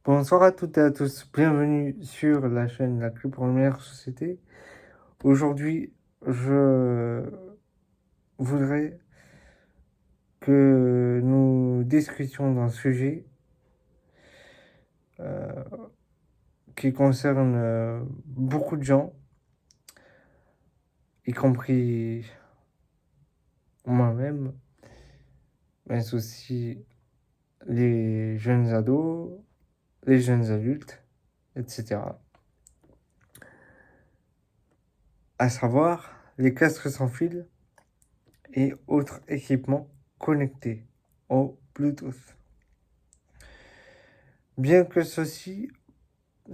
Bonsoir à toutes et à tous, bienvenue sur la chaîne La Clé pour une meilleure société. Aujourd'hui, je voudrais que nous discutions d'un sujet euh, qui concerne beaucoup de gens, y compris moi-même, mais aussi les jeunes ados, les jeunes adultes, etc. À savoir les casques sans fil et autres équipements connectés au Bluetooth. Bien que ceux-ci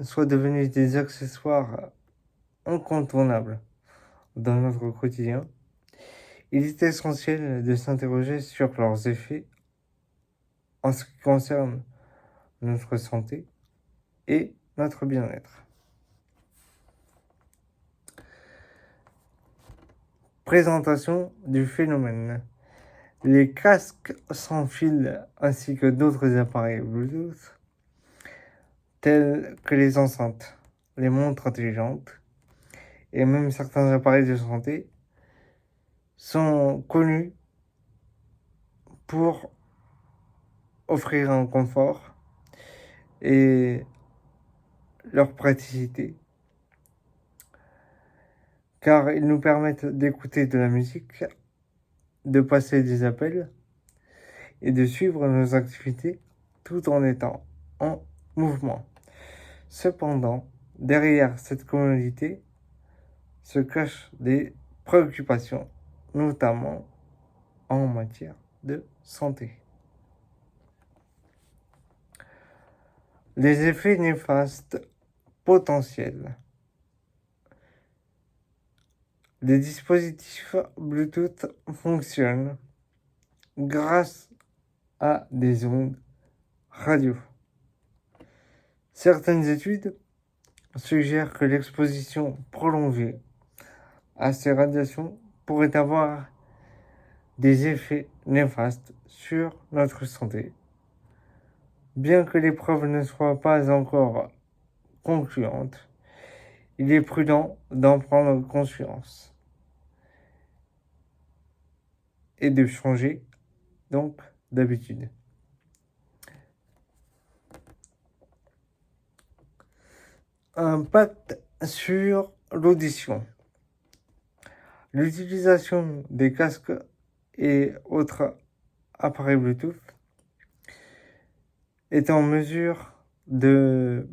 soient devenus des accessoires incontournables dans notre quotidien, il est essentiel de s'interroger sur leurs effets en ce qui concerne notre santé et notre bien-être. Présentation du phénomène. Les casques sans fil ainsi que d'autres appareils Bluetooth, tels que les enceintes, les montres intelligentes et même certains appareils de santé, sont connus pour offrir un confort et leur praticité, car ils nous permettent d'écouter de la musique, de passer des appels et de suivre nos activités tout en étant en mouvement. Cependant, derrière cette commodité se cachent des préoccupations, notamment en matière de santé. Les effets néfastes potentiels. Les dispositifs Bluetooth fonctionnent grâce à des ondes radio. Certaines études suggèrent que l'exposition prolongée à ces radiations pourrait avoir des effets néfastes sur notre santé. Bien que les preuves ne soient pas encore concluantes, il est prudent d'en prendre conscience et de changer donc d'habitude. Impact sur l'audition. L'utilisation des casques et autres appareils Bluetooth est en mesure de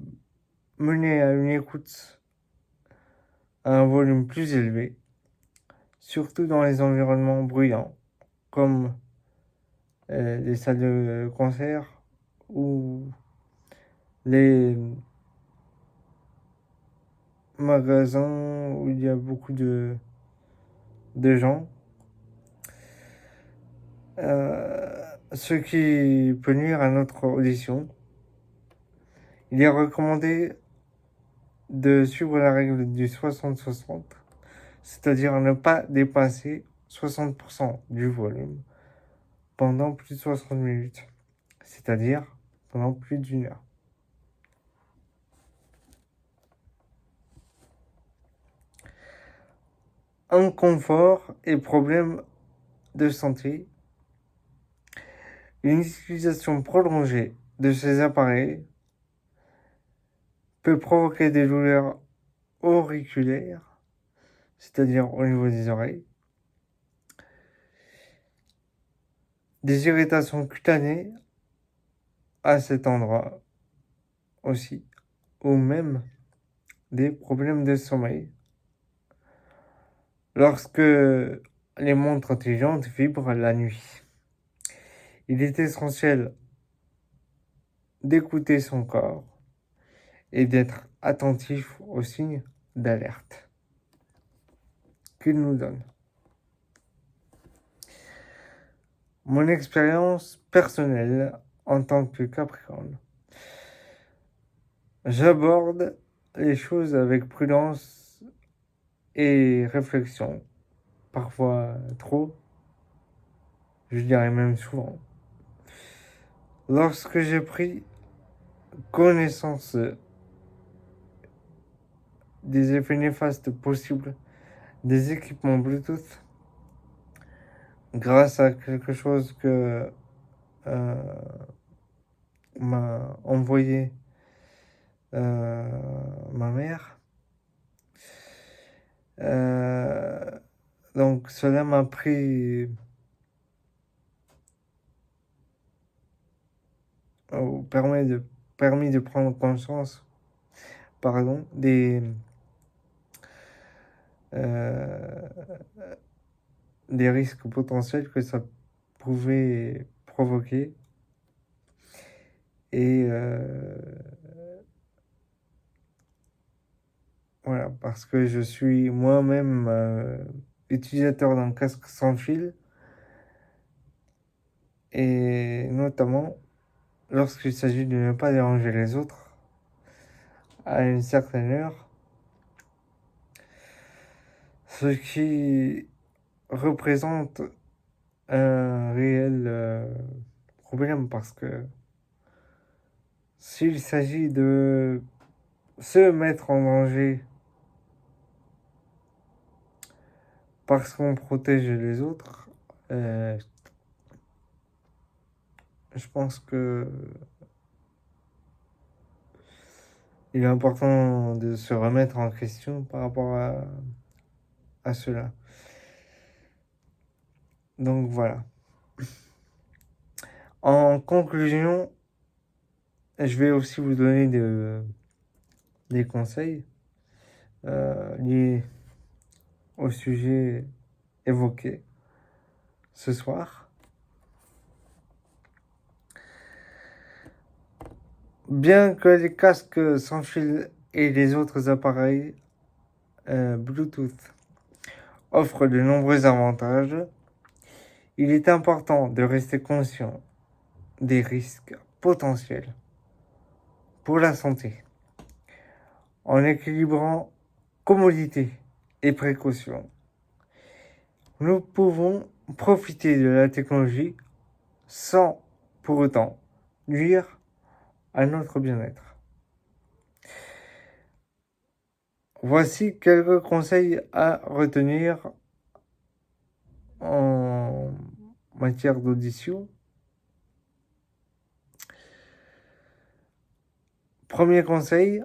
mener à une écoute à un volume plus élevé, surtout dans les environnements bruyants, comme les salles de concert ou les magasins où il y a beaucoup de gens, ce qui peut nuire à notre audition. Il est recommandé de suivre la règle du 60-60, c'est-à-dire ne pas dépasser 60% du volume pendant plus de 60 minutes, c'est-à-dire pendant plus d'une heure. Inconfort et problèmes de santé. Une utilisation prolongée de ces appareils peut provoquer des douleurs auriculaires, c'est-à-dire au niveau des oreilles, des irritations cutanées à cet endroit aussi, ou même des problèmes de sommeil. Lorsque les montres intelligentes vibrent la nuit, il est essentiel d'écouter son corps et d'être attentif aux signes d'alerte qu'il nous donne. Mon expérience personnelle en tant que Capricorne. J'aborde les choses avec prudence et réflexion, parfois trop, je dirais même souvent. Lorsque j'ai pris connaissance des effets néfastes possibles des équipements Bluetooth grâce à quelque chose que m'a envoyé ma mère. Donc cela m'a permis de prendre conscience, pardon, euh, des risques potentiels que ça pouvait provoquer. Et voilà, parce que je suis moi-même utilisateur d'un casque sans fil, et notamment lorsqu'il s'agit de ne pas déranger les autres à une certaine heure, ce qui représente un réel problème, parce que s'il s'agit de se mettre en danger parce qu'on protège les autres, je pense que il est important de se remettre en question par rapport à cela. Donc voilà. En conclusion, je vais aussi vous donner des conseils liés au sujet évoqué ce soir. Bien que les casques sans fil et les autres appareils Bluetooth offrent de nombreux avantages, il est important de rester conscient des risques potentiels pour la santé, en équilibrant commodité et précaution. Nous pouvons profiter de la technologie sans pour autant nuire à notre bien-être. Voici quelques conseils à retenir en matière d'audition. Premier conseil,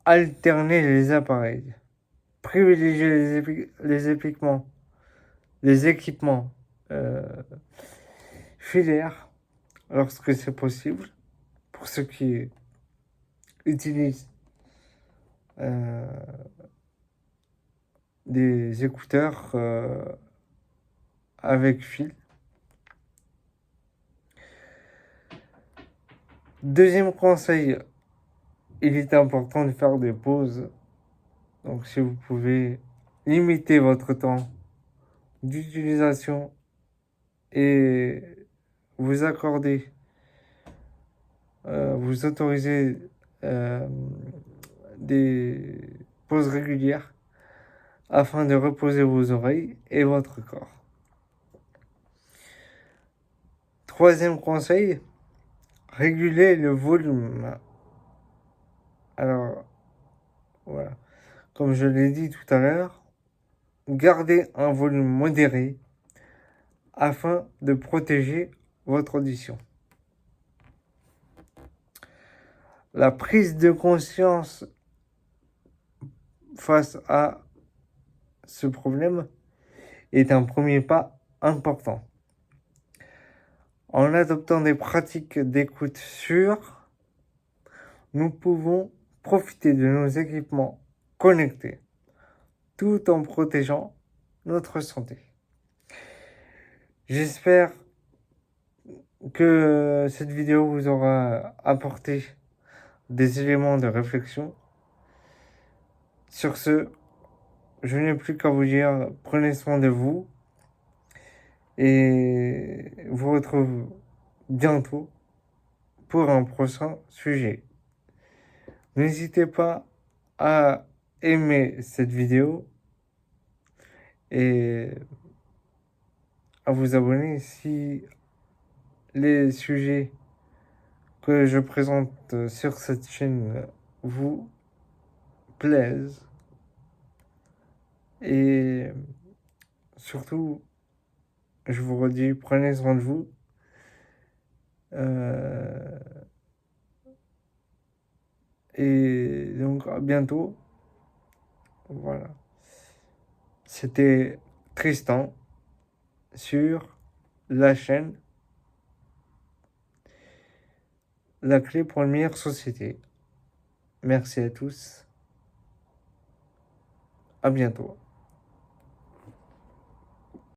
alterner les appareils. Privilégier les équipements filaires lorsque c'est possible, pour ceux qui utilisent des écouteurs avec fil. Deuxième conseil, il est important de faire des pauses. Donc si vous pouvez limiter votre temps d'utilisation et vous accorder, vous autoriser des pauses régulières afin de reposer vos oreilles et votre corps. Troisième conseil, réguler le volume. Alors, voilà. Comme je l'ai dit tout à l'heure, gardez un volume modéré afin de protéger votre audition. La prise de conscience face à ce problème est un premier pas important. En adoptant des pratiques d'écoute sûres, nous pouvons profiter de nos équipements connectés tout en protégeant notre santé. J'espère que cette vidéo vous aura apporté des éléments de réflexion. Sur ce, je n'ai plus qu'à vous dire, prenez soin de vous et vous retrouve bientôt pour un prochain sujet. N'hésitez pas à aimer cette vidéo et à vous abonner si les sujets que je présente sur cette chaîne vous plaisent. Et surtout, je vous redis, prenez soin de vous. Et donc, à bientôt. Voilà. C'était Tristan sur la chaîne La clé pour une meilleure société. Merci à tous. À bientôt.